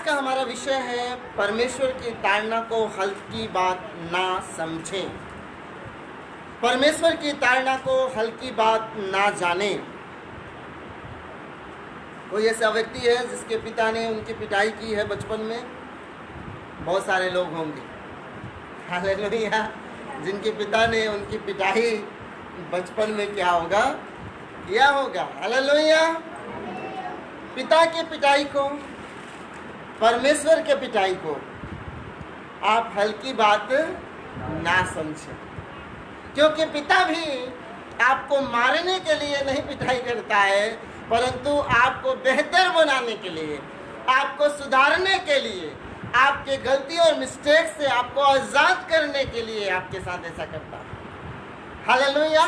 का हमारा विषय है परमेश्वर की ताड़ना को हल्की बात ना समझें, परमेश्वर की ताड़ना को हल्की बात ना जाने। कोई ऐसा व्यक्ति है जिसके पिता ने उनकी पिटाई की है बचपन में? बहुत सारे लोग होंगे, हालेलुया। जिनके पिता ने उनकी पिटाई बचपन में किया होगा, हालेलुया। पिता की पिटाई को, परमेश्वर के पिटाई को आप हल्की बात ना समझें, क्योंकि पिता भी आपको मारने के लिए नहीं पिटाई करता है, परंतु आपको बेहतर बनाने के लिए, आपको सुधारने के लिए, आपके गलती और मिस्टेक से आपको आज़ाद करने के लिए आपके साथ ऐसा करता है, हालेलुया।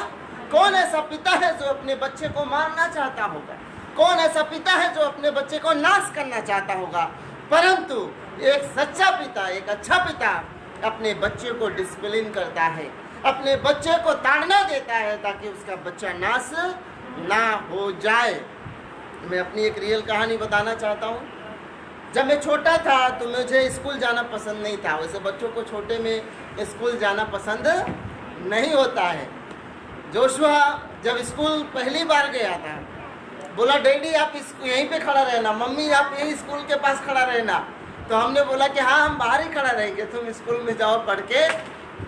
कौन ऐसा पिता है जो अपने बच्चे को मारना चाहता होगा? कौन ऐसा पिता है जो अपने बच्चे को नाश करना चाहता होगा? परंतु एक सच्चा पिता, एक अच्छा पिता अपने बच्चे को डिसिप्लिन करता है, अपने बच्चे को ताड़ना देता है ताकि उसका बच्चा नाश ना हो जाए। मैं अपनी एक रियल कहानी बताना चाहता हूँ। जब मैं छोटा था तो मुझे स्कूल जाना पसंद नहीं था। वैसे बच्चों को छोटे में स्कूल जाना पसंद नहीं होता है। जोशुआ जब स्कूल पहली बार गया था, बोला डैडी आप यहीं पे खड़ा रहना, मम्मी आप यही स्कूल के पास खड़ा रहना। तो हमने बोला कि हाँ हम बाहर ही खड़ा रहेंगे, तुम स्कूल में जाओ, पढ़ के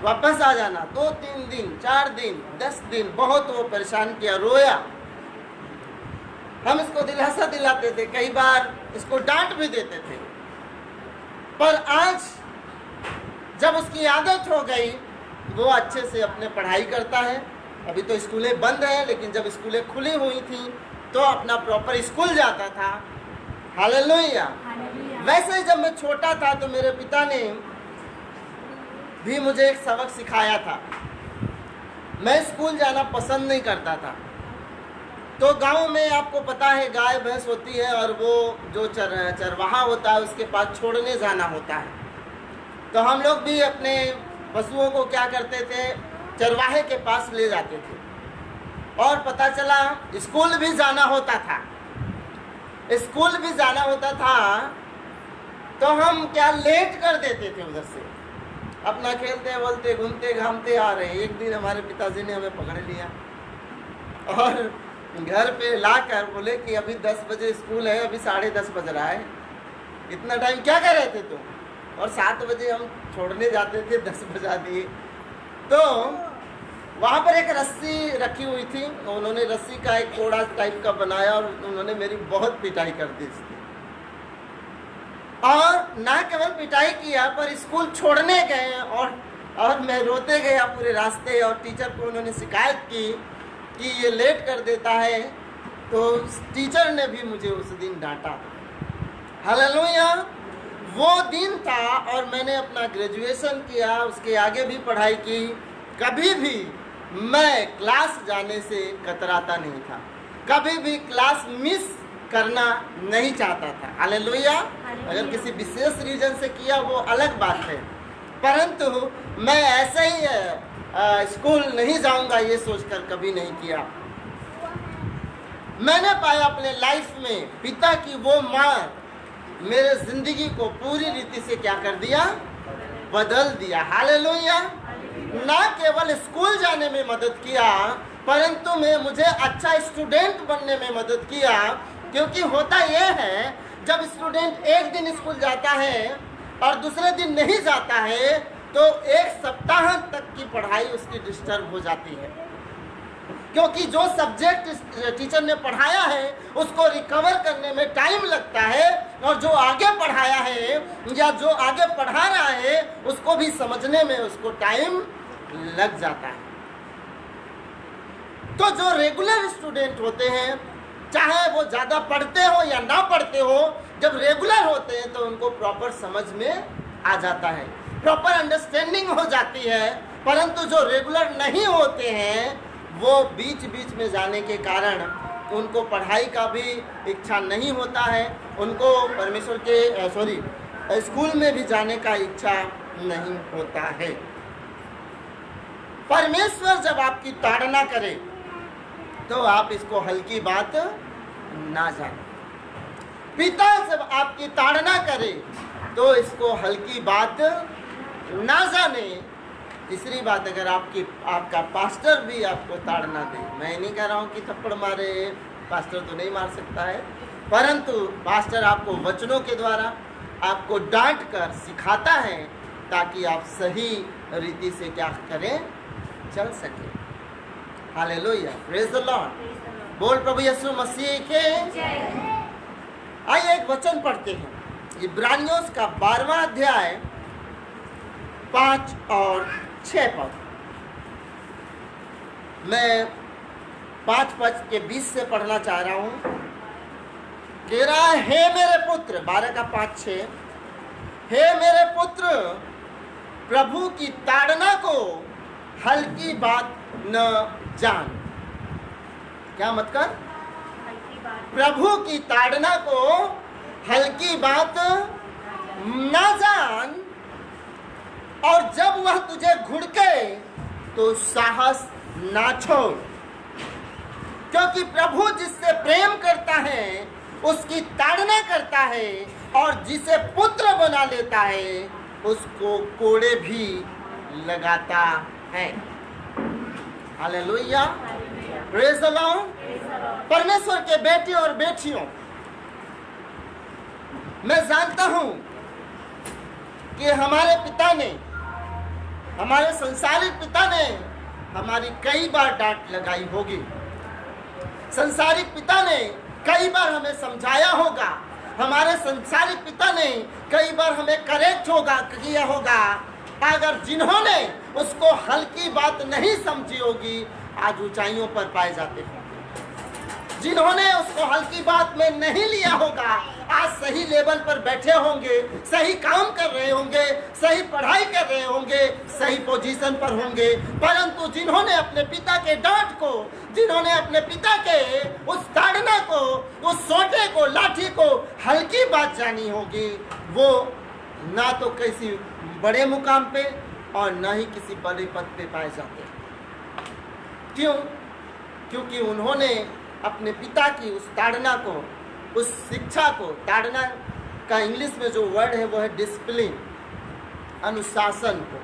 वापस आ जाना। 2-3 दिन, 4 दिन, 10 दिन बहुत वो परेशान किया, रोया। हम इसको दिलासा दिलाते थे, कई बार इसको डांट भी देते थे, पर आज जब उसकी आदत हो गई वो अच्छे से अपने पढ़ाई करता है। अभी तो स्कूलें बंद हैं, लेकिन जब स्कूलें खुली हुई थी तो अपना प्रॉपर स्कूल जाता था, हालेलुया। वैसे ही जब मैं छोटा था तो मेरे पिता ने भी मुझे एक सबक सिखाया था। मैं स्कूल जाना पसंद नहीं करता था। तो गांव में आपको पता है गाय भैंस होती है और वो जो चरवाहा होता है उसके पास छोड़ने जाना होता है। तो हम लोग भी अपने पशुओं को क्या करते थे, चरवाहे के पास ले जाते थे। और पता चला स्कूल भी जाना होता था, तो हम क्या लेट कर देते थे, उधर से अपना खेलते बोलते घूमते घामते आ रहे। एक दिन हमारे पिताजी ने हमें पकड़ लिया और घर पे लाकर बोले कि अभी 10 बजे स्कूल है, अभी 10:30 बज रहा है, इतना टाइम क्या कर रहे थे तुम? और 7 बजे हम छोड़ने जाते थे, 10 बजा दिए। तो वहाँ पर एक रस्सी रखी हुई थी, उन्होंने रस्सी का एक कोड़ा टाइप का बनाया और उन्होंने मेरी बहुत पिटाई कर दी इसकी। और ना केवल पिटाई किया पर स्कूल छोड़ने गए और मैं रोते गया पूरे रास्ते। और टीचर को उन्होंने शिकायत की कि ये लेट कर देता है, तो टीचर ने भी मुझे उस दिन डांटा, हालेलुया। वो दिन था और मैंने अपना ग्रेजुएशन किया, उसके आगे भी पढ़ाई की। कभी भी मैं क्लास जाने से कतराता नहीं था, कभी भी क्लास मिस करना नहीं चाहता था, हालेलुया। अगर किसी विशेष रीजन से किया वो अलग बात है, परंतु मैं ऐसे ही स्कूल नहीं जाऊंगा ये सोचकर कभी नहीं किया। मैंने पाया अपने लाइफ में पिता की वो मार मेरे जिंदगी को पूरी रीति से क्या कर दिया, बदल दिया, हालेलुया। ना केवल स्कूल जाने में मदद किया, परंतु मुझे अच्छा स्टूडेंट बनने में मदद किया। क्योंकि होता यह है जब स्टूडेंट एक दिन स्कूल जाता है और दूसरे दिन नहीं जाता है तो एक सप्ताह तक की पढ़ाई उसकी डिस्टर्ब हो जाती है, क्योंकि जो सब्जेक्ट टीचर ने पढ़ाया है उसको रिकवर करने में टाइम लगता है, और जो आगे पढ़ाया है या जो आगे पढ़ा रहा है उसको भी समझने में उसको टाइम लग जाता है। तो जो रेगुलर स्टूडेंट होते हैं, चाहे वो ज़्यादा पढ़ते हो या ना पढ़ते हो, जब रेगुलर होते हैं तो उनको प्रॉपर समझ में आ जाता है, प्रॉपर अंडरस्टैंडिंग हो जाती है। परंतु जो रेगुलर नहीं होते हैं वो बीच बीच में जाने के कारण उनको पढ़ाई का भी इच्छा नहीं होता है, उनको परमेश्वर के स्कूल में भी जाने का इच्छा नहीं होता है। परमेश्वर जब आपकी ताड़ना करे तो आप इसको हल्की बात ना जाने। पिता जब आपकी ताड़ना करे तो इसको हल्की बात ना जाने। तीसरी बात, अगर आपका पास्टर भी आपको ताड़ना दे, मैं नहीं कह रहा हूँ कि थप्पड़ मारे, पास्टर तो नहीं मार सकता है, परंतु पास्टर आपको वचनों के द्वारा आपको डांट कर सिखाता है ताकि आप सही रीति से क्या करें, चल सके। Hallelujah, praise the Lord. बोल प्रभु यीशु मसीह के जय। आइए एक वचन पढ़ते हैं, इब्रानियों का 12वां अध्याय 5 और 6 पद। मैं 5 पद के 20 से पढ़ना चाह रहा हूं। कह रहा है, हे मेरे पुत्र, 12 का 5-6, हे मेरे पुत्र, प्रभु की ताड़ना को हल्की बात न जान। क्या मत कर? प्रभु की ताड़ना को हल्की बात न जान, और जब वह तुझे घुड़के तो साहस ना छोड़, क्योंकि प्रभु जिससे प्रेम करता है उसकी ताड़ना करता है, और जिसे पुत्र बना लेता है उसको कोड़े भी लगाता है। Hallelujah, praise the Lord. परमेश्वर के बेटे और बेटियों, मैं जानता हूं कि हमारे पिता ने, हमारे संसारिक पिता ने हमारी कई बार डांट लगाई होगी। संसारिक पिता ने कई बार हमें समझाया होगा, हमारे संसारिक पिता ने कई बार हमें करेक्ट किया होगा। अगर जिन्होंने उसको हल्की बात नहीं समझी होगी, आज ऊंचाइयों पर पाए जाते हैं। जिन्होंने उसको हल्की बात में नहीं लिया होगा, आज सही लेवल पर बैठे होंगे, सही काम कर रहे होंगे, सही पढ़ाई कर रहे होंगे, सही पोजीशन पर होंगे। परंतु जिन्होंने अपने पिता के डांट को, जिन्होंने अपने पिता के उस ताड़ना को, उस सोटे को, लाठी को हल्की बात जानी होगी, वो ना तो किसी बड़े मुकाम पे और ना ही किसी बड़े पद पे पाए जाते। क्यों? क्योंकि उन्होंने अपने पिता की उस ताड़ना को, उस शिक्षा को, ताड़ना का इंग्लिश में जो वर्ड है वो है डिसिप्लिन, अनुशासन को।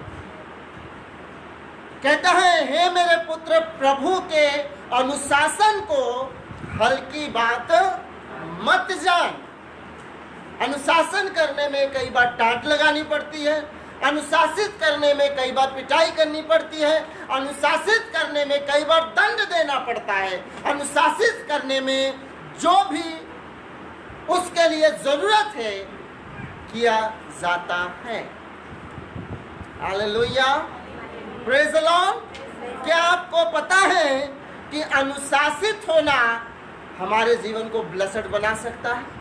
कहता है, हे मेरे पुत्र, प्रभु के अनुशासन को हल्की बात मत जान। अनुशासन करने में कई बार डांट लगानी पड़ती है, अनुशासित करने में कई बार पिटाई करनी पड़ती है, अनुशासित करने में कई बार दंड देना पड़ता है, अनुशासित करने में जो भी उसके लिए जरूरत है किया जाता है। Hallelujah, praise the Lord. क्या आपको पता है कि अनुशासित होना हमारे जीवन को ब्लेस्ड बना सकता है?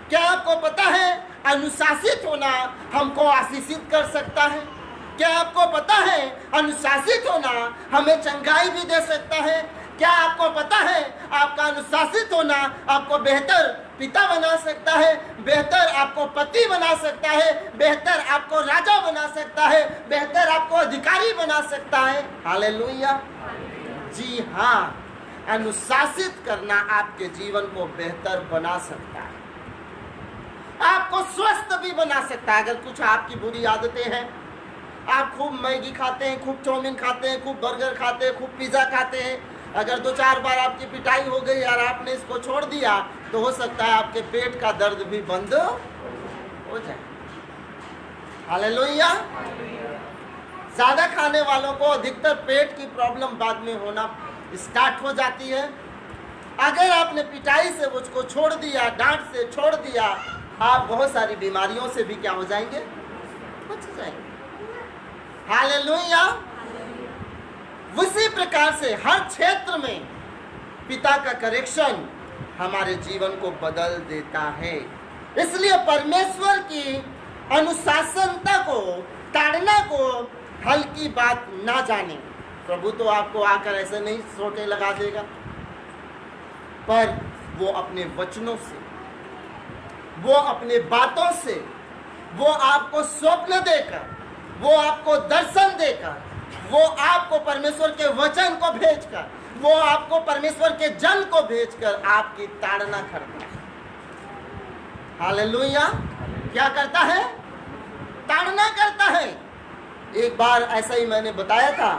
क्या आपको पता है अनुशासित होना हमको आशीषित कर सकता है? क्या आपको पता है अनुशासित होना हमें चंगाई भी दे सकता है? क्या आपको पता है आपका अनुशासित होना आपको बेहतर पिता बना सकता है, बेहतर आपको पति बना सकता है, बेहतर आपको राजा बना सकता है, बेहतर आपको अधिकारी बना सकता है? हालेलुया। जी हाँ, अनुशासित करना आपके जीवन को बेहतर बना सकता है, आपको स्वस्थ भी बना सकता है। अगर कुछ आपकी बुरी आदतें हैं, आप खूब मैगी खाते हैं, खूब चाउमीन खाते हैं, खूब बर्गर खाते हैं, खूब पिज़्ज़ा खाते हैं, अगर 2-4 बार आपकी पिटाई हो गई और आपने इसको छोड़ दिया तो हो सकता है आपके पेट का दर्द भी बंद हो जाए। हालेलुया। ज़्यादा खाने वालों को अधिकतर पेट की प्रॉब्लम बाद में होना स्टार्ट हो जाती है। अगर आपने पिटाई से उसको छोड़ दिया, डांट से छोड़ दिया, आप बहुत सारी बीमारियों से भी क्या हो जाएंगे, बच जाएंगे। हालेलुया। उसी प्रकार से हर क्षेत्र में पिता का करेक्शन हमारे जीवन को बदल देता है। इसलिए परमेश्वर की अनुशासनता को, ताड़ना को हल्की बात ना जाने। प्रभु तो आपको आकर ऐसे नहीं सोटे लगा देगा, पर वो अपने वचनों से, वो अपने बातों से, वो आपको स्वप्न देकर, वो आपको दर्शन देकर, वो आपको परमेश्वर के वचन को भेजकर, वो आपको परमेश्वर के जन को भेजकर आपकी ताड़ना करता है। हालेलुया। क्या करता है? ताड़ना करता है। एक बार ऐसा ही मैंने बताया था,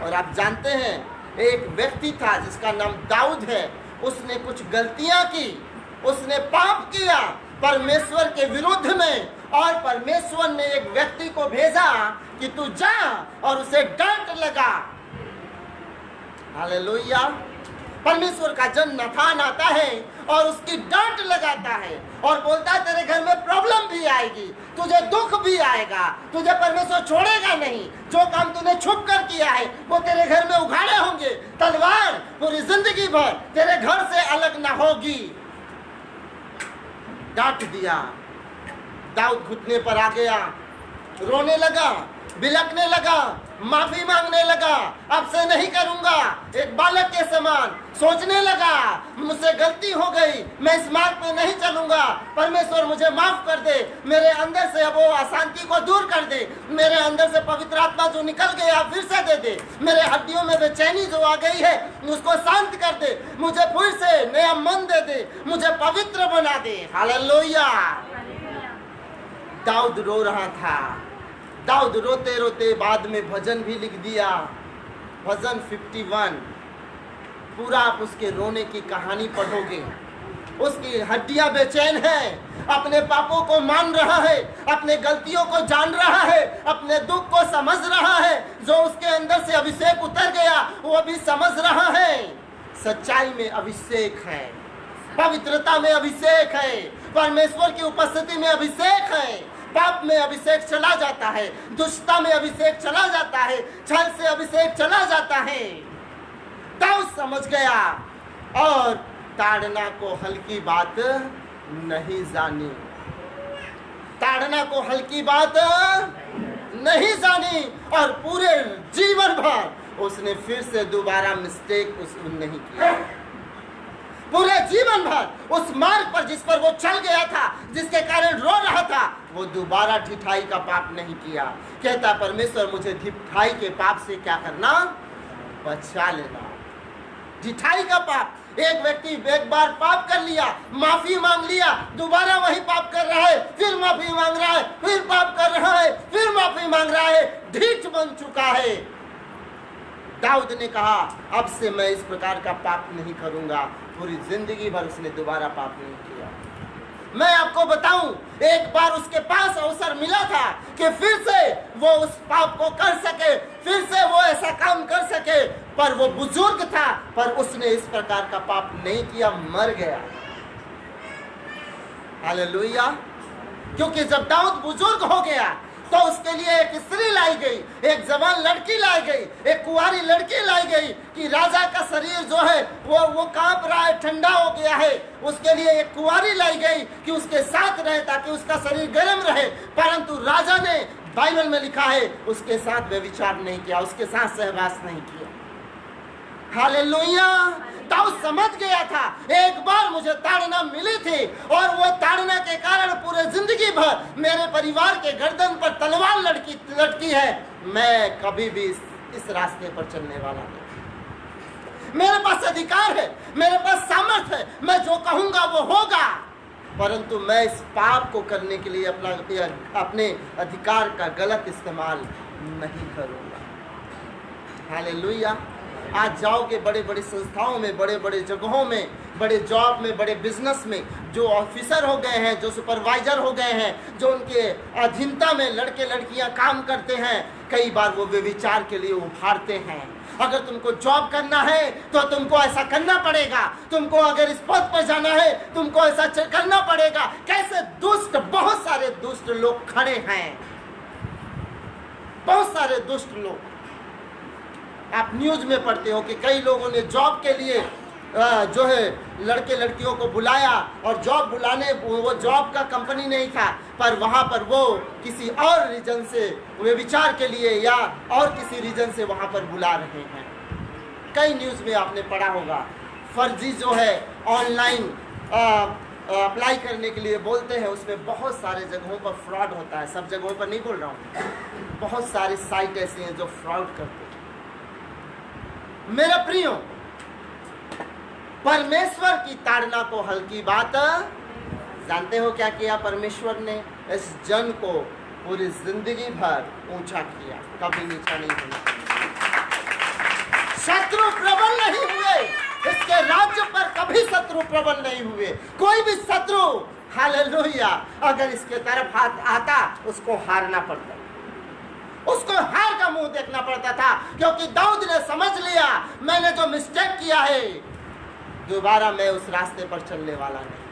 और आप जानते हैं एक व्यक्ति था जिसका नाम दाऊद है। उसने कुछ गलतियां की, उसने पाप किया परमेश्वर के विरुद्ध में, और परमेश्वर ने एक व्यक्ति को भेजा कि तू जा और उसे डांट लगा। हालेलुया। परमेश्वर का जन नाथान आता है और उसकी डांट लगाता है और बोलता है तेरे घर में प्रॉब्लम भी आएगी, तुझे दुख भी आएगा, तुझे परमेश्वर छोड़ेगा नहीं। जो काम तूने छुप कर किया है वो तेरे घर में उघाड़े होंगे। तलवार पूरी जिंदगी भर तेरे घर से अलग ना होगी। डांट दिया। दाऊद घुटने पर आ गया, रोने लगा, बिलखने लगा, माफी मांगने लगा, अब से नहीं करूंगा। एक बालक के समान सोचने लगा, मुझसे गलती हो गई, मैं इस मार्ग पे नहीं चलूंगा, परमेश्वर मुझे माफ कर दे, मेरे अंदर से अब वो अशांति को दूर कर दे, मेरे अंदर से पवित्र आत्मा जो निकल गया फिर से दे दे, मेरे हड्डियों में बेचैनी जो आ गई है उसको शांत कर दे, मुझे फिर से नया मन दे दे, मुझे पवित्र बना दे। हालेलुया। दाऊद रो रहा था। दाऊद रोते रोते बाद में भजन भी लिख दिया, भजन 51। पूरा आप उसके रोने की कहानी पढ़ोगे। उसकी हड्डियां बेचैन हैं, अपने पापों को मान रहा है, अपने गलतियों को जान रहा है, अपने दुख को समझ रहा है। जो उसके अंदर से अभिषेक उतर गया वो भी समझ रहा है। सच्चाई में अभिषेक है, पवित्रता में अभिषेक है, परमेश्वर की उपस्थिति में अभिषेक है। पाप में अभिषेक चला जाता है, दुष्टता में अभिषेक चला जाता है, छल से अभिषेक चला जाता है। दाऊद समझ गया और ताड़ना को हल्की बात नहीं जानी। ताड़ना को हल्की बात नहीं जानी और पूरे जीवन भर उसने फिर से दोबारा मिस्टेक नहीं किया। पूरे जीवन भर उस मार्ग पर जिस पर वो चल गया था, जिसके कारण रो रहा था, वो दोबारा ढिठाई का पाप नहीं किया। कहता परमेश्वर मुझे ढिठाई के पाप से क्या करना? बचा लेना। ढिठाई का पाप। एक व्यक्ति एक बार पाप कर लिया, माफी मांग लिया, दोबारा वही पाप कर रहा है, फिर माफी मांग रहा है, फिर पाप कर रहा है, फिर माफी मांग रहा है, ढीठ बन चुका है। दाऊद ने कहा अब से मैं इस प्रकार का पाप नहीं करूंगा। पूरी जिंदगी भर उसने दोबारा पाप नहीं किया। मैं आपको बताऊं, एक बार उसके पास अवसर मिला था कि फिर से वो उस पाप को कर सके, फिर से वो ऐसा काम कर सके, पर वो बुजुर्ग था, पर उसने इस प्रकार का पाप नहीं किया, मर गया। हालेलुया। क्योंकि जब दाऊद बुजुर्ग हो गया तो उसके लिए एक स्त्री लाई गई, एक जवान लड़की लाई गई, एक कुंवारी लड़की लाई गई कि राजा का शरीर जो है वो कांप रहा है, ठंडा हो गया है। उसके लिए एक कुंवारी लाई गई कि उसके साथ रहे ताकि उसका शरीर गर्म रहे। परंतु राजा ने, बाइबल में लिखा है, उसके साथ व्यभिचार नहीं किया, उसके साथ सहवास नहीं किया। हालेलुया। दाऊद समझ गया था एक बार मुझे ताड़ना मिली थी और वो ताड़ना के कारण पूरे जिंदगी भर मेरे परिवार के गर्दन पर तलवार लटकी है। मैं कभी भी इस रास्ते पर चलने वाला नहीं। मेरे पास अधिकार है, मेरे पास सामर्थ है, मैं जो कहूंगा वो होगा, परंतु मैं इस पाप को करने के लिए अपने अधिकार का गलत इस्तेमाल नहीं करूंगा। हालेलुया। आज जाओगे बड़े बड़े संस्थाओं में, बड़े बड़े जगहों में, बड़े जॉब में, बड़े बिजनेस में, जो ऑफिसर हो गए हैं, जो सुपरवाइजर हो गए हैं, जो उनके अधीनता में लड़के लड़कियां काम करते हैं, कई बार वो व्यभिचार के लिए उभारते हैं। अगर तुमको जॉब करना है तो तुमको ऐसा करना पड़ेगा, तुमको अगर इस पद पर जाना है तुमको ऐसा करना पड़ेगा। कैसे दुष्ट, बहुत सारे दुष्ट लोग खड़े हैं, बहुत सारे दुष्ट लोग। आप न्यूज में पढ़ते हो कि कई लोगों ने जॉब के लिए जो है लड़के लड़कियों को बुलाया और जॉब बुलाने, वो जॉब का कंपनी नहीं था, पर वहाँ पर वो किसी और रीजन से व्यभिचार के लिए या और किसी रीजन से वहाँ पर बुला रहे हैं। कई न्यूज़ में आपने पढ़ा होगा। फर्जी जो है ऑनलाइन अप्लाई करने के लिए बोलते हैं, उसमें बहुत सारे जगहों पर फ्रॉड होता है। सब जगहों पर नहीं बोल रहा हूँ, बहुत सारी साइट ऐसी हैं जो फ्रॉड करते हैं। मेरा प्रियो, परमेश्वर की ताड़ना को हल्की बात जानते हो क्या किया परमेश्वर ने? इस जन को पूरी जिंदगी भर ऊंचा किया, कभी नीचा नहीं हुआ। शत्रु प्रबल नहीं हुए, इसके राज्य पर कभी शत्रु प्रबल नहीं हुए। कोई भी शत्रु, हालेलुया, अगर इसके तरफ हाथ आता उसको हारना पड़ता, उसको हार का मुंह देखना पड़ता था, क्योंकि दाऊद ने समझ लिया मैंने जो मिस्टेक किया है दोबारा मैं उस रास्ते पर चलने वाला नहीं।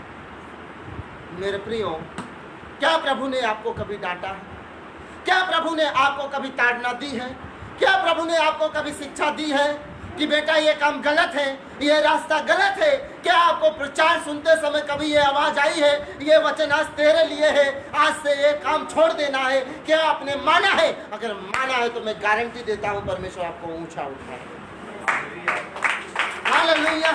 मेरे प्रियो, क्या प्रभु ने आपको कभी डांटा है? क्या प्रभु ने आपको कभी ताड़ना दी है? क्या प्रभु ने आपको कभी शिक्षा दी है कि बेटा ये काम गलत है, ये रास्ता गलत है? क्या आपको प्रचार सुनते समय कभी ये आवाज आई है ये वचन आज तेरे लिए है, आज से ये काम छोड़ देना है? क्या आपने माना है? अगर माना है तो मैं गारंटी देता हूं परमेश्वर आपको ऊंचा उठाएगा। हालेलुया।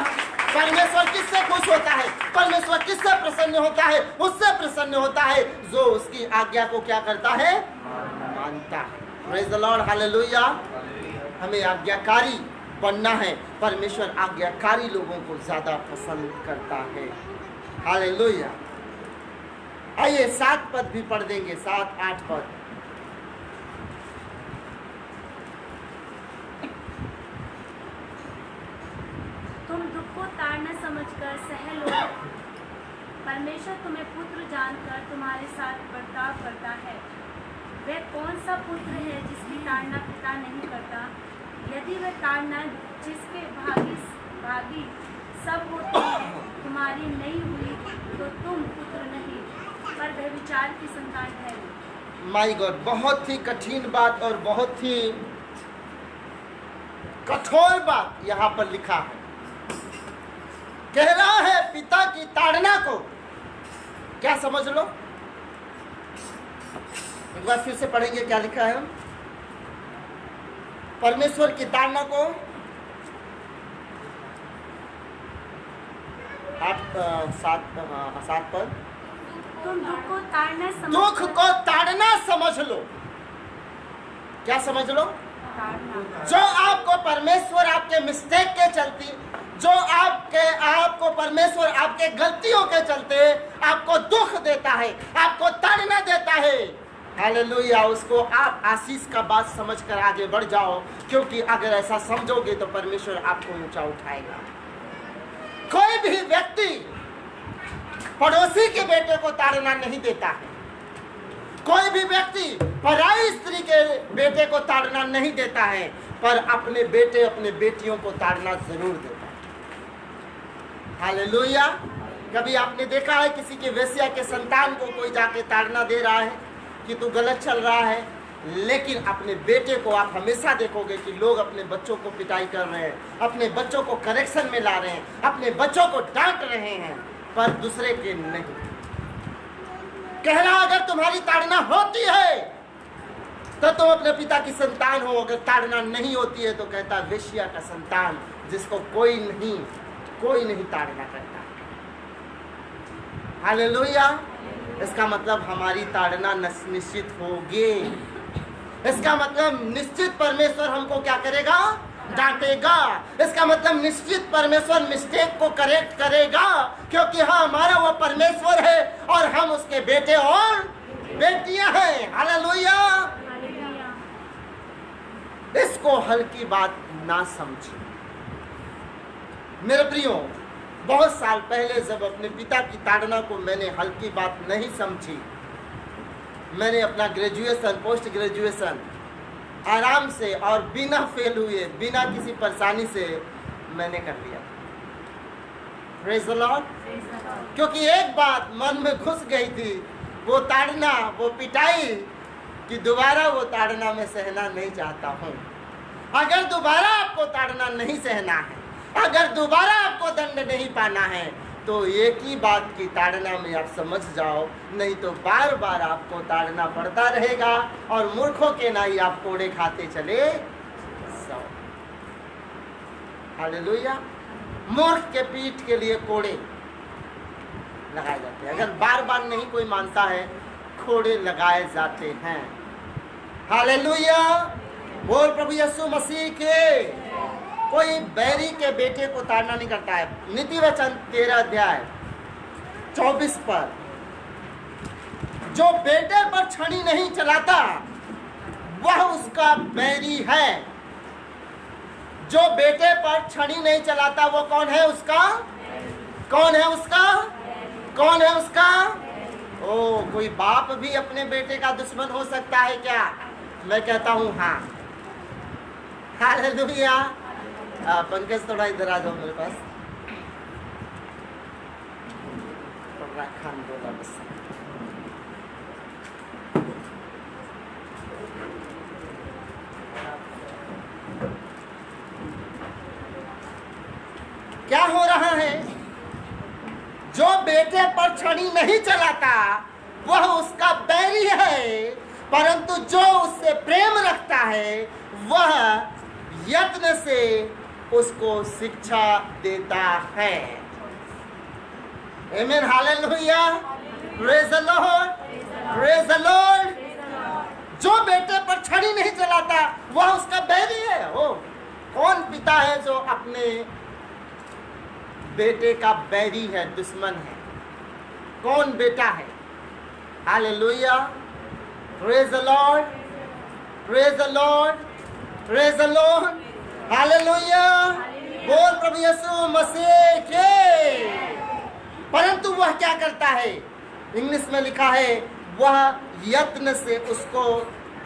परमेश्वर किससे खुश होता है? परमेश्वर किससे प्रसन्न होता है? उससे प्रसन्न होता है जो उसकी आज्ञा को क्या करता है? मानता है। Praise the Lord, hallelujah. हमें आज्ञाकारी बनना है। परमेश्वर आज्ञाकारी लोगों को ज्यादा पसंद करता है। हालेलुया। आइए 7 पद भी पढ़ देंगे, 7-8 पद। तुम दुख को ताड़ना समझकर सह लो। परमेश्वर तुम्हें पुत्र जानकर तुम्हारे साथ बर्ताव करता है। वह कौन सा पुत्र है जिसकी ताड़ना पिता नहीं करता? यदि वह ताड़ना जिसके भागी सब होते हैं तुम्हारी नहीं हुई तो तुम पुत्र नहीं पर व्यभिचार की संतान ठहरे। माय गॉड, बहुत ही कठिन बात और बहुत ही कठोर बात यहाँ पर लिखा है। कह रहा है पिता की ताड़ना को, क्या समझ लो? एक बार फिर से पढ़ेंगे क्या लिखा है। परमेश्वर की ताड़ना को 7 पद। तुम दुख को ताड़ना दुख को ताड़ना समझ लो। क्या समझ लो? जो आपको परमेश्वर आपके मिस्टेक के चलती, जो आपको परमेश्वर आपके गलतियों के चलते आपको दुख देता है, आपको ताड़ना देता है, हालेलुया, उसको आप आशीष का बात समझकर आगे बढ़ जाओ, क्योंकि अगर ऐसा समझोगे तो परमेश्वर आपको ऊंचा उठाएगा। कोई भी व्यक्ति पड़ोसी के बेटे को ताड़ना नहीं देता है। कोई भी व्यक्ति पराई स्त्री के बेटे को ताड़ना नहीं देता है, पर अपने बेटे अपने बेटियों को ताड़ना जरूर देता है। हालेलुया। कभी आपने देखा है किसी के वेश्या के संतान को कोई जाके ताड़ना दे रहा है कि तू गलत चल रहा है? लेकिन अपने बेटे को आप हमेशा देखोगे कि लोग अपने बच्चों को पिटाई कर रहे हैं, अपने बच्चों को करेक्शन में ला रहे हैं, अपने बच्चों को डांट रहे हैं, पर दूसरे के नहीं। कह रहा अगर तुम्हारी ताड़ना होती है तो तुम अपने पिता की संतान हो, अगर ताड़ना नहीं होती है तो कहता वेश्या का संतान जिसको कोई नहीं ताड़ना करता। हालेलुया। इसका मतलब हमारी ताड़ना निश्चित होगी। इसका मतलब निश्चित परमेश्वर हमको क्या करेगा? डांटेगा। इसका मतलब निश्चित परमेश्वर मिस्टेक को करेक्ट करेगा, क्योंकि हाँ, हमारा वो परमेश्वर है और हम उसके बेटे और बेटियां हैं। हालेलुया। इसको हल्की बात ना समझो। मेरे प्रियो, बहुत साल पहले जब अपने पिता की ताड़ना को मैंने हल्की बात नहीं समझी, मैंने अपना ग्रेजुएशन, पोस्ट ग्रेजुएशन आराम से और बिना फेल हुए, बिना किसी परेशानी से मैंने कर लिया। Praise the Lord. क्योंकि एक बात मन में घुस गई थी, वो ताड़ना, वो पिटाई, कि दोबारा वो ताड़ना मैं सहना नहीं चाहता हूँ। अगर दोबारा आपको ताड़ना नहीं सहना है, अगर दोबारा आपको दंड नहीं पाना है, तो एक ही बात की ताड़ना में आप समझ जाओ, नहीं तो बार बार आपको ताड़ना पड़ता रहेगा और मूर्खों के ना ही आप कोड़े खाते चले जाओ। हालेलुया। मूर्ख के पीठ के लिए कोड़े लगाए जाते हैं। अगर बार बार नहीं कोई मानता है, कोड़े लगाए जाते हैं। हालेलुया। बोल प्रभु यीशु मसीह के। कोई बैरी के बेटे को ताड़ना नहीं करता है। नीति वचन 13 अध्याय 24 पर जो बेटे पर छड़ी नहीं चलाता वह उसका बैरी है। जो बेटे पर छड़ी नहीं चलाता वो कौन है उसका? कौन है उसका? कौन है उसका? ओ, कोई बाप भी अपने बेटे का दुश्मन हो सकता है क्या? मैं कहता हूं हाँ। हालेलुया। पंकज थोड़ा इधर आ जाओ मेरे पास। खान बोला बस। क्या हो रहा है? जो बेटे पर छड़ी नहीं चलाता वह उसका बैरी है, परंतु जो उससे प्रेम रखता है वह यत्न से उसको शिक्षा देता है। आमीन, hallelujah, praise the Lord, praise the Lord. जो बेटे पर छड़ी नहीं चलाता वह उसका बैरी है। ओ, कौन पिता है जो अपने बेटे का बैरी है, दुश्मन है? कौन बेटा है? Hallelujah, praise the Lord, praise the Lord, praise the Lord, hallelujah. बोल प्रभु यीशु मसीह के। परंतु वह क्या करता है? इंग्लिश में लिखा है वह यत्न से उसको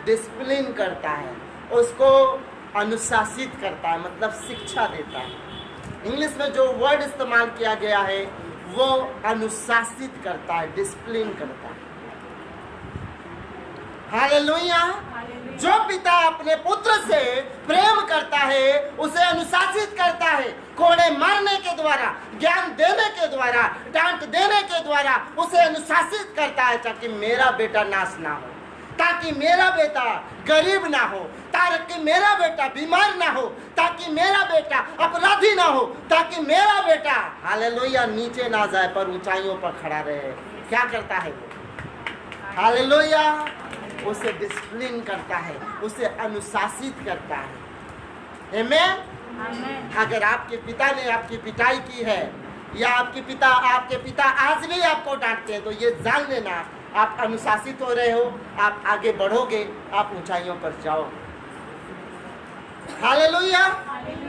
डिसिप्लिन करता है, उसको अनुशासित करता है, मतलब शिक्षा देता है। इंग्लिश में जो वर्ड इस्तेमाल किया गया है वो अनुशासित करता है, डिसिप्लिन करता है। हालेलुया। जो पिता अपने पुत्र से प्रेम करता है उसे अनुशासित करता है, कोड़े मारने के द्वारा, ज्ञान देने के द्वारा, डांट देने के द्वारा उसे अनुशासित करता है, ताकि मेरा बेटा नाश ना हो, ताकि मेरा बेटा गरीब ना हो, ताकि मेरा बेटा बीमार ना हो, ताकि मेरा बेटा अपराधी ना हो, ताकि मेरा बेटा हालेलुया नीचे ना जाए पर ऊंचाइयों पर खड़ा रहे। क्या करता है वो? हालेलुया, उसे डिसिप्लिन करता है, उसे अनुशासित करता है। आमीन। अगर आपके पिता ने आपकी पिटाई की है या आपके पिता आज भी आपको डांटते हैं तो ये जान लेना आप अनुशासित हो रहे हो, आप आगे बढ़ोगे, आप ऊंचाइयों पर जाओ। हालेलुया।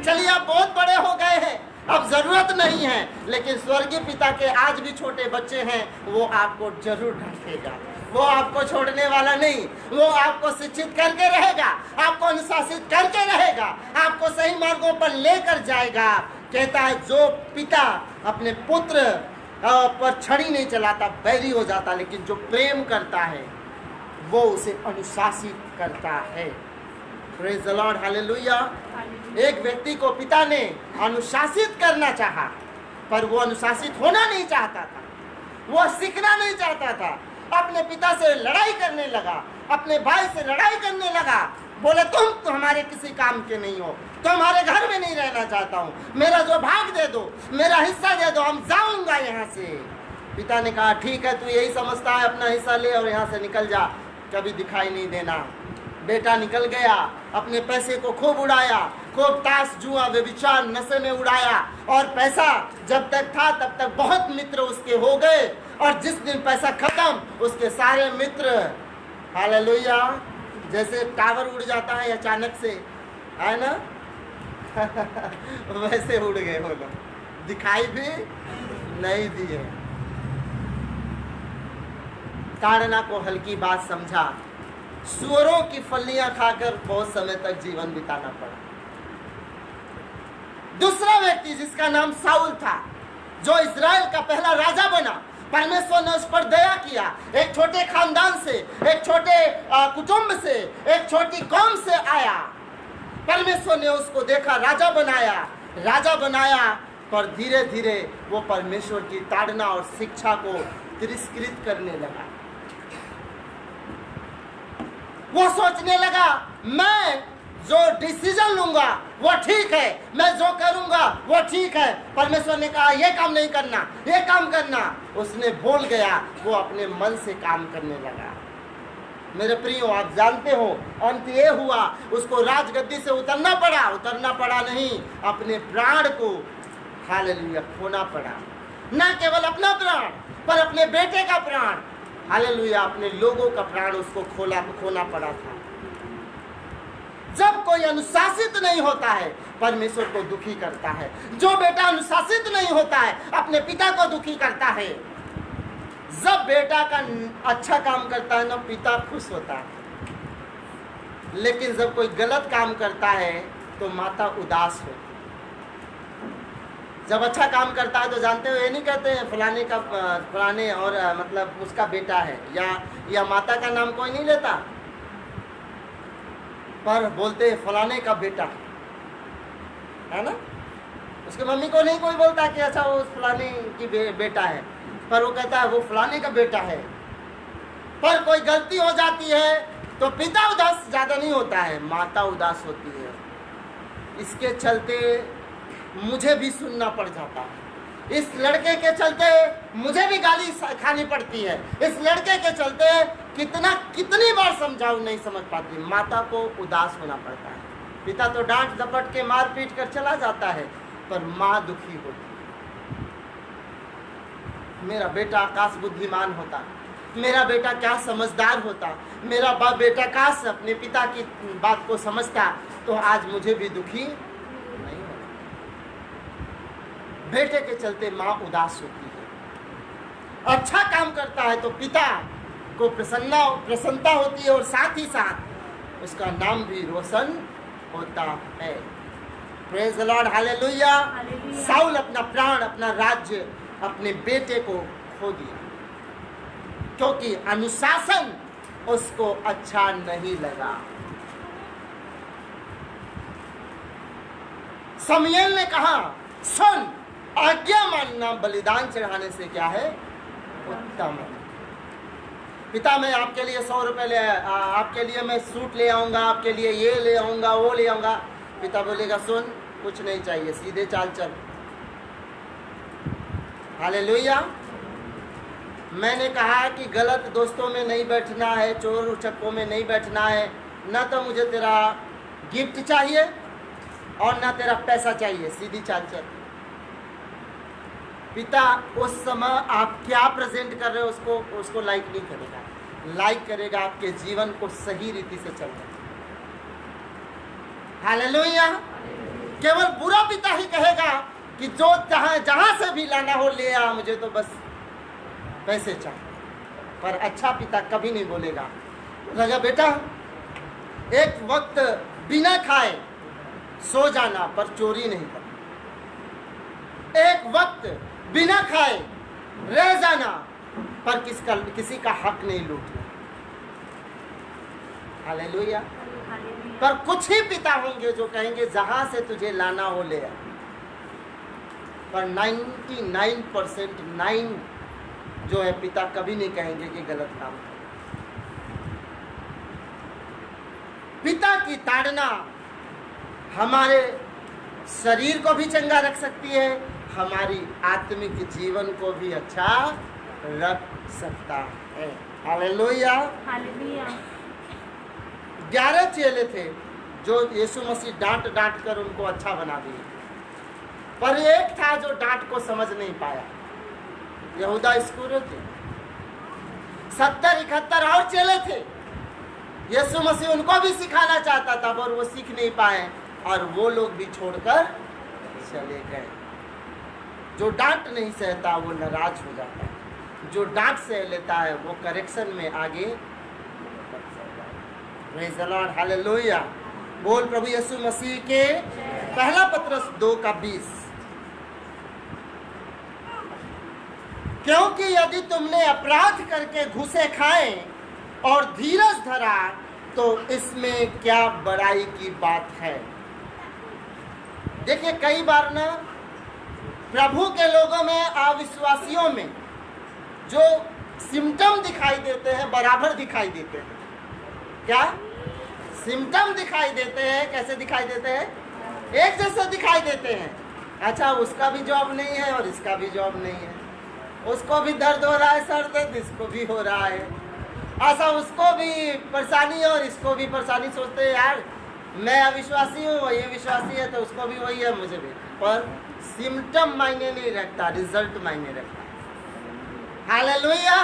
चलिए, आप बहुत बड़े हो गए हैं, अब जरूरत नहीं है, लेकिन स्वर्गीय पिता के आज भी छोटे बच्चे हैं, वो आपको जरूर डांटेगा, वो आपको छोड़ने वाला नहीं, वो आपको शिक्षित करके रहेगा, आपको अनुशासित करके रहेगा, आपको सही मार्गों पर लेकर जाएगा। कहता है जो पिता अपने पुत्र पर छड़ी नहीं चलाता बैरी हो जाता, लेकिन जो प्रेम करता है वो उसे अनुशासित करता है। Praise the Lord, hallelujah. एक व्यक्ति को पिता ने अनुशासित करना चाहा, पर वो अनुशासित होना नहीं चाहता था, वो सीखना नहीं चाहता था, अपने पिता से लड़ाई करने लगा, अपने भाई से लड़ाई करने लगा, बोले तुम तो हमारे किसी काम के नहीं हो, तो हमारे घर में नहीं रहना चाहता हूँ, मेरा जो भाग दे दो, मेरा हिस्सा दे दो, हम जाऊंगा यहाँ से। पिता ने कहा ठीक है, तू यही समझता है, अपना हिस्सा ले और यहाँ से निकल जा, कभी दिखाई नहीं देना। बेटा निकल गया, अपने पैसे को खूब उड़ाया, खूब ताश जुआ व्यभिचार नशे में उड़ाया, और पैसा जब तक था तब तक बहुत मित्र उसके हो गए, और जिस दिन पैसा खत्म उसके सारे मित्र, हालेलुया, जैसे टावर उड़ जाता है अचानक से, है ना वैसे उड़ गए वो लोग, दिखाई भी नहीं दिए। ताड़ना को हल्की बात समझा, सुअरों की फलियां खाकर बहुत समय तक जीवन बिताना पड़ा। दूसरा व्यक्ति जिसका नाम साउल था, जो इजराइल का पहला राजा बना, परमेश्वर ने उस पर दया किया, एक छोटे खानदान से, एक छोटे कुटुंब से, एक छोटी कौम से आया, परमेश्वर ने उसको देखा, राजा बनाया, पर धीरे धीरे वो परमेश्वर की ताड़ना और शिक्षा को तिरस्कृत करने लगा। वो सोचने लगा मैं जो डिसीजन लूंगा वो ठीक है, मैं जो करूंगा वो ठीक है, परमेश्वर ने कहा ये काम नहीं करना, ये काम करना, उसने भूल गया, वो अपने मन से काम करने लगा। मेरे प्रियो, आप जानते हो अंत ये हुआ, उसको राजगद्दी से उतरना पड़ा नहीं, अपने प्राण को हालेलुया खोना पड़ा। न केवल अपना प्राण पर अपने बेटे का प्राण, हालेलुया, अपने लोगों का प्राण उसको खोना पड़ा था। जब कोई अनुशासित नहीं होता है परमेश्वर को दुखी करता है। जो बेटा अनुशासित नहीं होता है अपने पिता को दुखी करता है। जब बेटा का अच्छा काम करता है ना पिता खुश होता है, लेकिन जब कोई गलत काम करता है तो माता उदास होती है। जब अच्छा काम करता है तो जानते हो, ये नहीं कहते हैं फलाने और मतलब उसका बेटा है, या माता का नाम कोई नहीं लेता, पर बोलते हैं फलाने का बेटा है ना। उसके मम्मी को नहीं कोई बोलता कि अच्छा वो फलाने की बेटा है, पर वो कहता है वो फलाने का बेटा है। पर कोई गलती हो जाती है तो पिता उदास ज्यादा नहीं होता है, माता उदास होती है। इसके चलते मुझे भी सुनना पड़ जाता है। इस लड़के के चलते मुझे भी गाली खानी पड़ती है। इस लड़के के चलते कितनी बार समझाऊं नहीं समझ पाती। माता को उदास होना पड़ता है। पिता तो डांट डपट के मार पीट कर चला जाता है, पर माँ दुखी होती है। मेरा बेटा आकाश बुद्धिमान होता, मेरा बेटा क्या समझदार होता, मेरा बेटा काश अपने पिता की बात को समझता, तो आज मुझे भी दुखी नहीं होता। बेटे के चलते माँ उदास होती है। अच्छा काम करता है तो पिता को प्रसन्नता होती है, और साथ ही साथ उसका नाम भी रोशन होता है। Praise the Lord, hallelujah. Saul अपना प्राण, अपना राज्य अपने बेटे को खो दिया, क्योंकि अनुशासन उसको अच्छा नहीं लगा। शमूएल ने कहा, सुन, आज्ञा मानना बलिदान चढ़ाने से क्या है, उत्तम है। पिता, मैं आपके लिए 100 रुपए आपके लिए मैं सूट ले आऊंगा, आपके लिए ये ले आऊंगा, वो ले आऊंगा। पिता बोलेगा, सुन, कुछ नहीं चाहिए, सीधे चाल चल। हालेलुया। मैंने कहा कि गलत दोस्तों में नहीं बैठना है, चोर उचक्कों में नहीं बैठना है। ना तो मुझे तेरा गिफ्ट चाहिए और ना तेरा पैसा चाहिए, सीधी चाल चल। पिता उस समय आप क्या प्रेजेंट कर रहे हो उसको लाइक नहीं करेगा, लाइक करेगा आपके जीवन को सही रीति से चलना। हालेलुया। केवल बुरा पिता ही कहेगा कि जो जहां से भी लाना हो ले आ, मुझे तो बस पैसे चाहिए। पर अच्छा पिता कभी नहीं बोलेगा, बोलेगा बेटा एक वक्त बिना खाए सो जाना पर चोरी नहीं करना, एक वक्त बिना खाए रह जाना पर किसी का हक नहीं लूटना। हालेलुया। पर कुछ ही पिता होंगे जो कहेंगे जहां से तुझे लाना हो ले आ, पर 99% 9 जो है पिता कभी नहीं कहेंगे कि गलत काम कर। पिता की ताड़ना हमारे शरीर को भी चंगा रख सकती है, हमारी आत्मिक जीवन को भी अच्छा रख सकता है। हालेलुया। हालेलुया। 11 चेले थे जो यीशु मसीह डांट कर उनको अच्छा बना दिए, पर एक था जो डांट को समझ नहीं पाया, यहूदा इस्करियोती। 70-71 और चेले थे, यीशु मसीह उनको भी सिखाना चाहता था, पर वो सीख नहीं पाए और वो लोग भी छोड़कर चले गए। जो डांट नहीं सहता वो नाराज हो जाता है, जो डांट सह लेता है वो करेक्शन में आगे। Praise the Lord, hallelujah. बोल प्रभु यीशु मसीह के। पहला पत्रस 2:20। क्योंकि यदि तुमने अपराध करके घुसे खाए और धीरज धरा तो इसमें क्या बड़ाई की बात है। देखिए, कई बार ना प्रभु के लोगों में, अविश्वासियों में जो सिम्टम दिखाई देते हैं बराबर दिखाई देते हैं। क्या सिम्टम दिखाई देते हैं? कैसे दिखाई देते हैं? एक जैसे दिखाई देते हैं। अच्छा, उसका भी जॉब नहीं है और इसका भी जॉब नहीं है, उसको भी दर्द हो रहा है, सर दर्द इसको भी हो रहा है, ऐसा उसको भी परेशानी है और इसको भी परेशानी। सोचते हैं यार मैं अविश्वासी हूँ, ये विश्वासी है, तो उसको भी वही है, मुझे भी। पर सिम्टम मायने नहीं रखता, रिजल्ट मायने रखता। हालेलुया।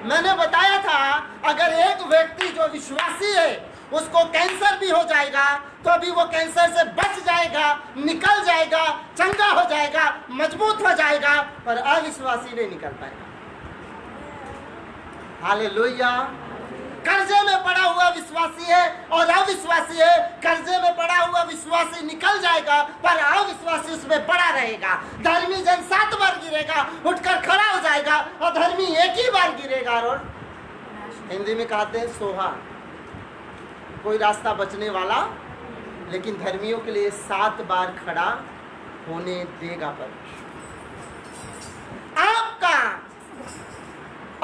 मैंने बताया था अगर एक व्यक्ति जो विश्वासी है उसको कैंसर भी हो जाएगा तो भी वो कैंसर से बच जाएगा, निकल जाएगा, चंगा हो जाएगा, मजबूत हो जाएगा, पर अविश्वासी नहीं निकल पाएगा। हालेलुया। कर्जे में पड़ा हुआ विश्वासी है और अविश्वासी है। कर्जे में पड़ा हुआ विश्वासी निकल जाएगा पर अविश्वासी उसमें पड़ा रहेगा। धर्मी जन 7 बार गिरेगा, उठकर खड़ा हो जाएगा, और धर्मी एक ही बार गिरेगा और हिंदी में कहते हैं सोहा। कोई रास्ता बचने वाला, लेकिन धर्मियों के लिए 7 बार खड़ा होने देगा परमेश्वर। आपका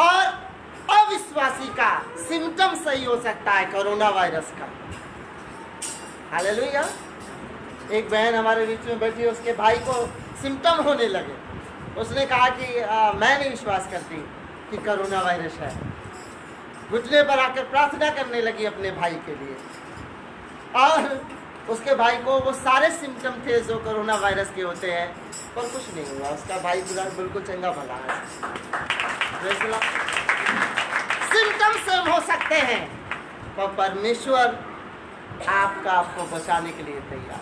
और अविश्वासी का सिम्टम सही हो सकता है कोरोना वायरस का। हालेलुया। एक बहन हमारे बीच में बैठी, उसके भाई को सिम्टम होने लगे। उसने कहा कि मैं नहीं विश्वास करती कि कोरोना वायरस है। घुटने पर आकर प्रार्थना करने लगी अपने भाई के लिए, और उसके भाई को वो सारे सिम्टम थे जो कोरोना वायरस के होते हैं, पर कुछ नहीं हुआ। उसका भाई पूरा बिल्कुल चंगा भला है। सिम्टम सेम हो सकते हैं, पर परमेश्वर आपको बचाने के लिए तैयार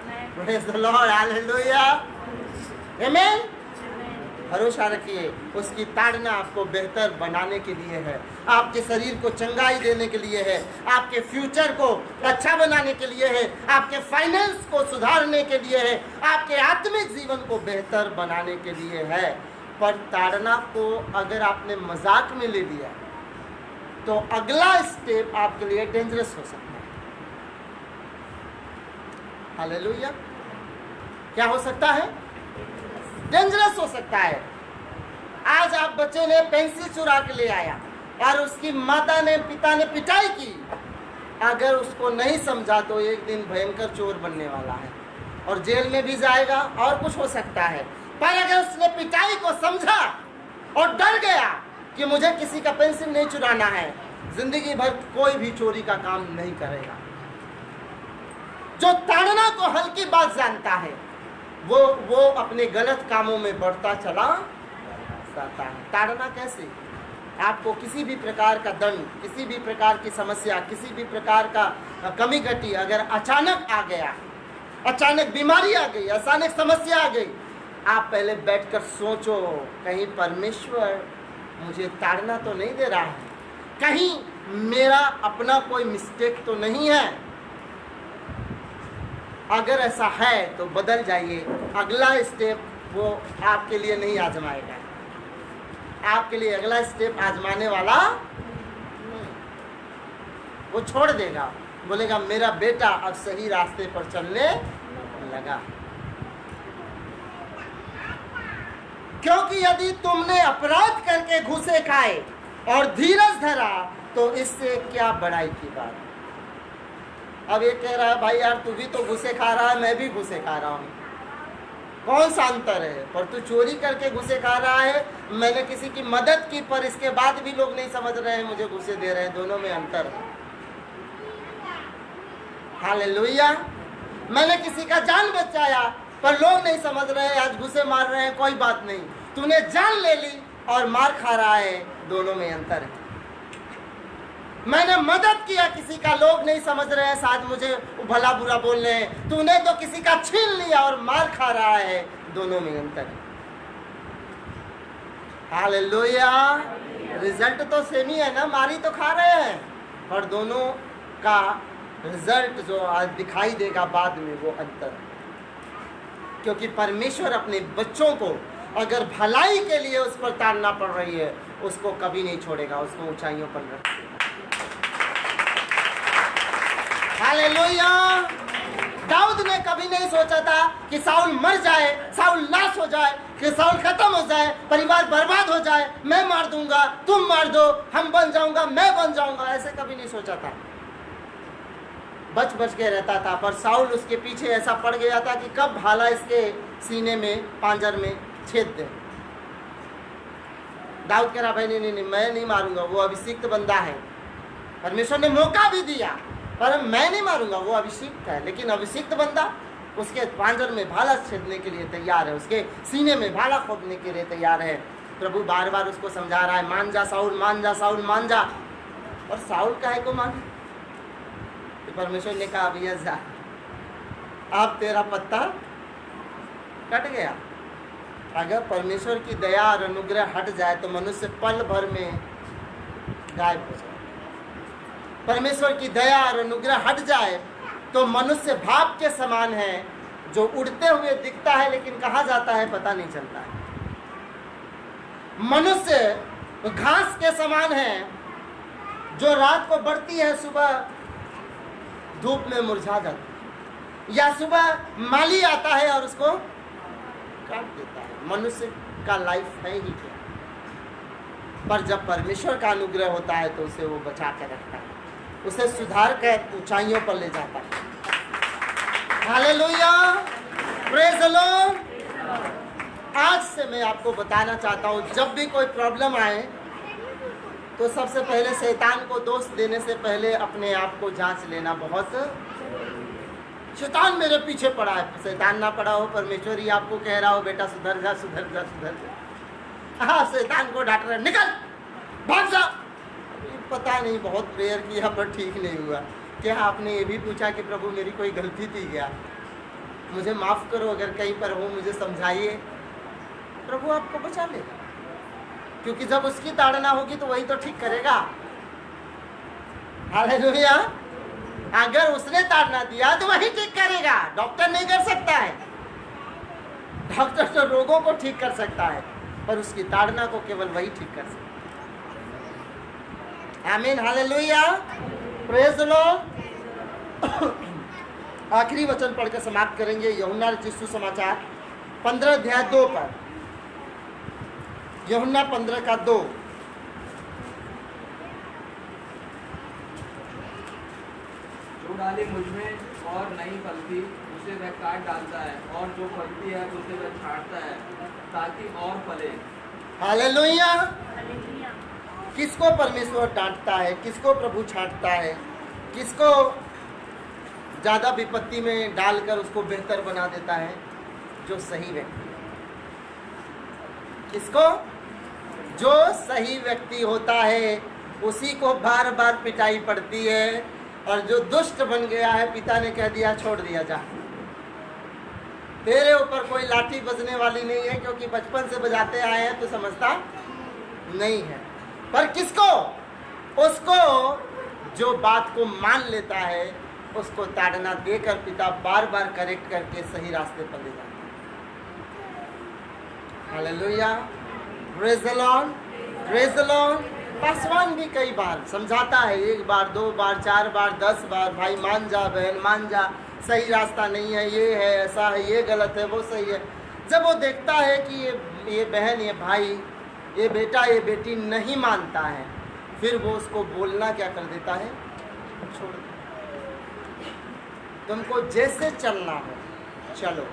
है। प्रेज़ द लॉर्ड, हालेलुया, आमीन। भरोसा रखिए, उसकी ताड़ना आपको बेहतर बनाने के लिए है, आपके शरीर को चंगाई देने के लिए है, आपके फ्यूचर को अच्छा बनाने के लिए है, आपके फाइनेंस को सुधारने के लिए है, आपके आत्मिक जीवन को बेहतर बनाने के लिए है। पर ताड़ना को अगर आपने मजाक में ले लिया तो अगला स्टेप आपके लिए डेंजरस हो सकता है। हालेलुया। क्या हो सकता है? डेंजरस हो सकता है। आज आप बच्चे ने पेंसिल चुरा के ले आया और उसकी माता ने, पिता ने पिटाई की, अगर उसको नहीं समझा तो एक दिन भयंकर चोर बनने वाला है और जेल में भी जाएगा और कुछ हो सकता है। पर अगर उसने पिटाई को समझा और डर गया कि मुझे किसी का पेंसिल नहीं चुराना है, जिंदगी भर कोई भी चोरी का काम नहीं करेगा। जो ताड़ना को हल्की बात जानता है वो अपने गलत कामों में बढ़ता चला जाता है। ताड़ना कैसे? आपको किसी भी प्रकार का दंड, किसी भी प्रकार की समस्या, किसी भी प्रकार का कमी घटी अगर अचानक आ गया, अचानक बीमारी आ गई, अचानक समस्या आ गई, आप पहले बैठकर सोचो, कहीं परमेश्वर मुझे ताड़ना तो नहीं दे रहा है, कहीं मेरा अपना कोई मिस्टेक तो नहीं है। अगर ऐसा है तो बदल जाइए। अगला स्टेप वो आपके लिए नहीं आजमाएगा, आपके लिए अगला स्टेप आजमाने वाला नहीं। वो छोड़ देगा, बोलेगा मेरा बेटा अब सही रास्ते पर चलने लगा। क्योंकि यदि तुमने अपराध करके घूसे खाए और धीरज धरा तो इससे क्या बड़ाई की बात। अब ये कह रहा है भाई यार तू भी तो घुसे खा रहा है, मैं भी घुसे खा रहा हूँ, कौन सा अंतर है? पर तू चोरी करके घुसे खा रहा है, मैंने किसी की मदद की पर इसके बाद भी लोग नहीं समझ रहे हैं, मुझे घुसे दे रहे हैं, दोनों में अंतर है। हालेलुया। मैंने किसी का जान बचाया पर लोग नहीं समझ रहे हैं, आज घुसे मार रहे हैं, कोई बात नहीं। तूने जान ले ली और मार खा रहा है, दोनों में अंतर है। मैंने मदद किया किसी का, लोग नहीं समझ रहे हैं, शायद मुझे भला बुरा बोल रहे हैं। तूने तो किसी का छीन लिया और मार खा रहा है, दोनों में अंतर है। हालेलुया। रिजल्ट तो सेम ही है ना, मारी तो खा रहे हैं, पर दोनों का रिजल्ट जो आज दिखाई देगा बाद में वो अंतर है। क्योंकि परमेश्वर अपने बच्चों को अगर भलाई के लिए उस पर ताड़ना पड़ रही है, उसको कभी नहीं छोड़ेगा, उसको ऊंचाइयों पर रखेगा। हालेलुया। दाऊद ने कभी नहीं सोचा था कि साउल मर जाए, साउल नाश हो जाए, कि साउल खत्म हो जाए, परिवार बर्बाद हो जाए, मैं मार दूंगा, तुम मार दो, हम बन जाऊंगा, मैं बन जाऊंगा, ऐसे कभी नहीं सोचा था। बच बच के रहता था, पर साउल उसके पीछे ऐसा पड़ गया था कि कब भाला इसके सीने में, पांजर में छेद दे। दाऊद कह रहा भाई नहीं, मैं नहीं मारूंगा, वो अभिषिक्त बंदा है, परमेश्वर ने मौका भी दिया, पर मैं नहीं मारूंगा, वो अभिषिक्त है। लेकिन अभिषिक्त बंदा उसके पांजर में भाला छेदने के लिए तैयार है, उसके सीने में भाला खोदने के लिए तैयार है। प्रभु बार बार उसको समझा रहा है, मान जा साउल, मान जा साउल, मान जा। और साउल काहे को माने? तो परमेश्वर ने कहा, भैया जा, अब तेरा पत्ता कट गया। अगर परमेश्वर की दया और अनुग्रह हट जाए तो मनुष्य पल भर में गायब हो जाए। परमेश्वर की दया और अनुग्रह हट जाए तो मनुष्य भाप के समान है, जो उड़ते हुए दिखता है लेकिन कहाँ जाता है पता नहीं चलता है। मनुष्य घास के समान है, जो रात को बढ़ती है, सुबह धूप में मुरझा जाती है, या सुबह माली आता है और उसको काट देता है। मनुष्य का लाइफ है ही क्या। पर जब परमेश्वर का अनुग्रह होता है तो उसे वो बचा कर रखता है, उसे सुधार कर ऊंचाइयों पर ले जाता है। Hallelujah, praise the Lord. आज से मैं आपको बताना चाहता हूँ, जब भी कोई प्रॉब्लम आए तो सबसे पहले शैतान को दोष देने से पहले अपने आप को जांच लेना बहुत। शैतान मेरे पीछे पड़ा है, शैतान ना पड़ा हो, परमेश्वर ही आपको कह रहा हो, बेटा सुधर जा, सुधर जा, सुधर जा। हाँ, शैतान को डांट रहे, निकल, भाग जा। पता नहीं, बहुत प्रेयर किया पर ठीक नहीं हुआ। क्या आपने ये भी पूछा कि प्रभु मेरी कोई गलती थी क्या, मुझे माफ़ करो अगर कहीं पर हो, मुझे समझाइए। प्रभु आपको बचा लेगा, क्योंकि जब उसकी ताड़ना होगी तो वही तो ठीक करेगा। हालेलुया। अगर उसने ताड़ना दिया तो वही ठीक करेगा, डॉक्टर नहीं कर सकता है। डॉक्टर तो रोगों को ठीक कर सकता है, पर उसकी ताड़ना को केवल वही ठीक कर सकता है। आमीन, हालेलुया, प्रेज द लॉर्ड। आखिरी वचन पढ़कर समाप्त करेंगे, यूहन्ना रचित सुसमाचार 15 अध्याय 2 पर। यूहन्ना 15 का 2। जो डाली मुझमें और नहीं फलती उसे वह काट डालता है, और जो फलती है उसे वह छांटता है ताकि और फले। हालेलुया। हालेलुया। किसको परमेश्वर डांटता है, किसको प्रभु छांटता है, किसको ज़्यादा विपत्ति में डालकर उसको बेहतर बना देता है? जो सही व्यक्ति। किसको? जो सही व्यक्ति होता है उसी को बार बार पिटाई पड़ती है, और जो दुष्ट बन गया है, पिता ने कह दिया छोड़ दिया, जा, तेरे ऊपर कोई लाठी बजने वाली नहीं है, क्योंकि बचपन से बजाते आए हैं तो समझता नहीं है। पर किसको? उसको जो बात को मान लेता है, उसको ताड़ना देकर पिता बार बार करेक्ट करके सही रास्ते पर ले जाता है। Hallelujah, praise the Lord, praise the Lord. Paswan भी कई बार समझाता है, 1 बार 2 बार 4 बार 10 बार, भाई मान जा, बहन मान जा, सही रास्ता नहीं है, ये है, ऐसा है, ये गलत है, वो सही है। जब वो देखता है कि ये बहन, ये भाई, ये बेटा, ये बेटी नहीं मानता है, फिर वो उसको बोलना क्या कर देता है, छोड़ दो, तुमको जैसे चलना हो चलो,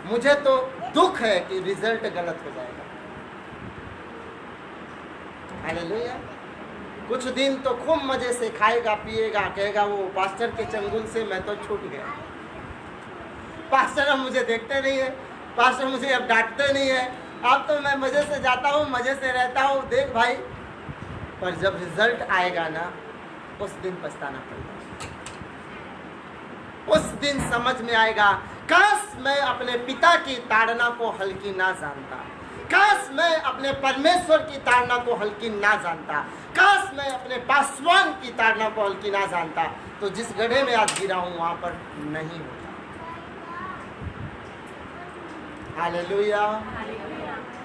मुझे तो दुख है कि रिजल्ट गलत हो जाएगा। हालेलुया। कुछ दिन तो खूब मजे से खाएगा पिएगा, कहेगा वो पास्टर के चंगुल से मैं तो छूट गया, पास्टर अब मुझे देखते नहीं है, पास्टर मुझे अब डांटते नहीं है, अब तो मैं मजे से जाता हूँ, मजे से रहता हूँ, देख भाई। पर जब रिजल्ट आएगा ना, उस दिन पछताना पड़ेगा, उस दिन समझ में आएगा, काश मैं अपने पिता की ताड़ना को हल्की ना जानता, काश मैं अपने परमेश्वर की ताड़ना को हल्की ना जानता, काश मैं अपने पासवान की ताड़ना को हल्की ना जानता, तो जिस गड्ढे में आज गिरा हूं वहां पर नहीं होता। Hallelujah,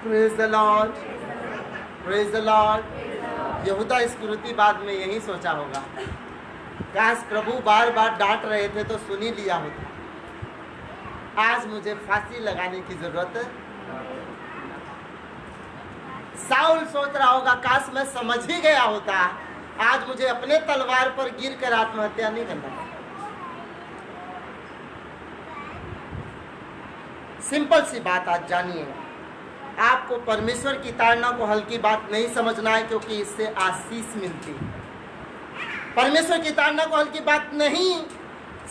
praise the Lord, praise the Lord. यहूदा इस्करियोती में यही सोचा होगा, काश प्रभु बार बार डांट रहे थे तो सुन ही लिया होता, आज मुझे फांसी लगाने की जरूरत। साउल सोच रहा होगा, काश मैं समझ ही गया होता, आज मुझे अपने तलवार पर गिरकर आत्महत्या नहीं करना पड़ता। सिंपल सी बात आज जानिए, आपको परमेश्वर की ताड़ना को हल्की बात नहीं समझना है, क्योंकि इससे आशीष मिलती है। परमेश्वर की ताड़ना को हल्की बात नहीं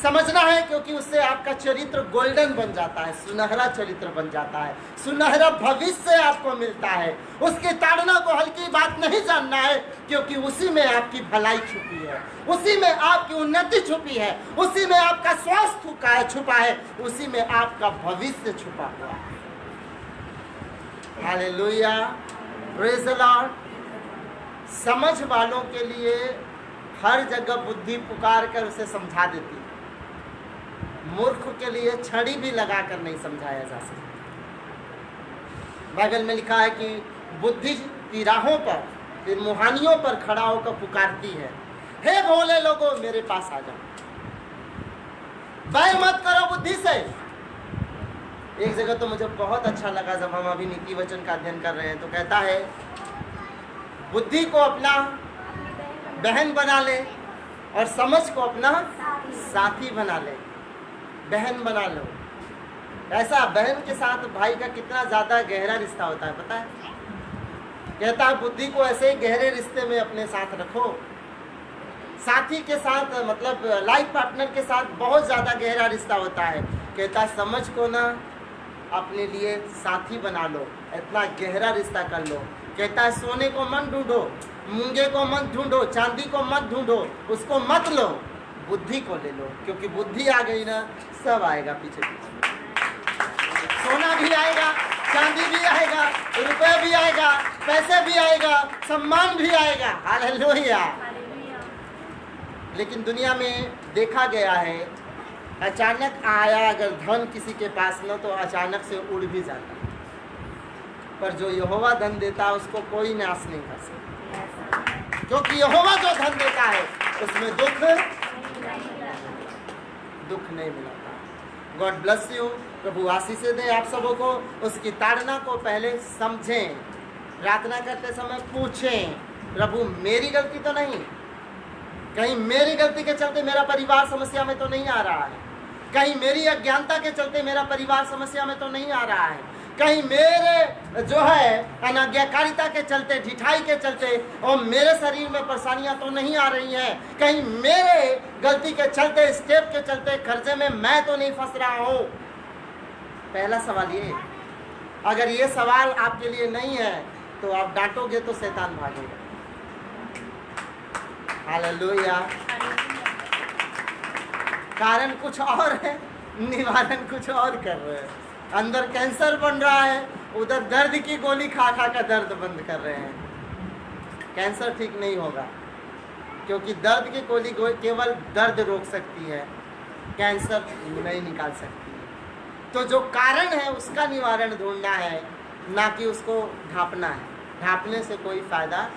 समझना है, क्योंकि उससे आपका चरित्र गोल्डन बन जाता है, सुनहरा चरित्र बन जाता है, सुनहरा भविष्य आपको मिलता है। उसकी ताड़ना को हल्की बात नहीं जानना है, क्योंकि उसी में आपकी भलाई छुपी है, उसी में आपकी उन्नति छुपी है, उसी में आपका स्वास्थ्य छुपा है, उसी में आपका भविष्य छुपा हुआ है। Hallelujah, praise the Lord. समझ वालों के लिए हर जगह बुद्धि पुकार कर उसे समझा देती है, मूर्ख के लिए छड़ी भी लगाकर नहीं समझाया जा सकता। बाइबल में लिखा है कि बुद्धि तिराहों पर, फिर मुहानियों पर खड़ा होकर पुकारती है, हे भोले लोगों मेरे पास आ जाओ, बैर मत करो बुद्धि से। एक जगह तो मुझे बहुत अच्छा लगा, जब हम अभी नीति वचन का अध्ययन कर रहे हैं, तो कहता है बुद्धि को अपना बहन बना ले और समझ को अपना साथी बना ले। बहन बना लो। ऐसा बहन के साथ भाई का कितना ज़्यादा गहरा रिश्ता होता है, पता है? कहता है बुद्धि को ऐसे ही गहरे रिश्ते में अपने साथ रखो। साथी के साथ, मतलब लाइफ पार्टनर के साथ बहुत ज़्यादा गहरा रिश्ता होता है। कहता है समझ को ना अपने लिए साथी बना लो, इतना गहरा रिश्ता कर लो। कहता है सोने को मत ढूंढो, मूंगे को मत ढूंढो, चांदी को मत ढूंढो, उसको मत लो, बुद्धि को ले लो, क्योंकि बुद्धि आ गई ना सब आएगा पीछे पीछे। सोना भी आएगा, चांदी भी आएगा, रुपए भी आएगा, पैसे भी आएगा, सम्मान भी आएगा। हालेलुया। लेकिन दुनिया में देखा गया है, अचानक आया अगर धन किसी के पास न, तो अचानक से उड़ भी जाता, पर जो यहोवा धन देता है उसको कोई नाश नहीं कर सकता, क्योंकि यहोवा जो धन देता है उसमें दुख नहीं मिलता। God bless you. प्रभु आशीष दे आप सबों को। उसकी ताड़ना को पहले समझें, प्रार्थना करते समय पूछें, प्रभु मेरी गलती तो नहीं, कहीं मेरी गलती के चलते मेरा परिवार समस्या में तो नहीं आ रहा है, कहीं मेरी अज्ञानता के चलते मेरा परिवार समस्या में तो नहीं आ रहा है, कहीं मेरे जो है अनाज्ञाकारिता के चलते, ढिठाई के चलते और मेरे शरीर में परेशानियां तो नहीं आ रही हैं, कहीं मेरे गलती के चलते, स्टेप के चलते कर्जे में मैं तो नहीं फंस रहा हूँ। पहला सवाल ये, अगर ये सवाल आपके लिए नहीं है तो आप डांटोगे तो शैतान भागेगा। हालेलुया। कारण कुछ और है, निवारण कुछ और कर रहे हैं। अंदर कैंसर बन रहा है, उधर दर्द की गोली खा खा कर दर्द बंद कर रहे हैं। कैंसर ठीक नहीं होगा, क्योंकि दर्द की गोली केवल दर्द रोक सकती है, कैंसर नहीं निकाल सकती। तो जो कारण है उसका निवारण ढूंढना है, ना कि उसको ढांपना है। ढांपने से कोई फायदा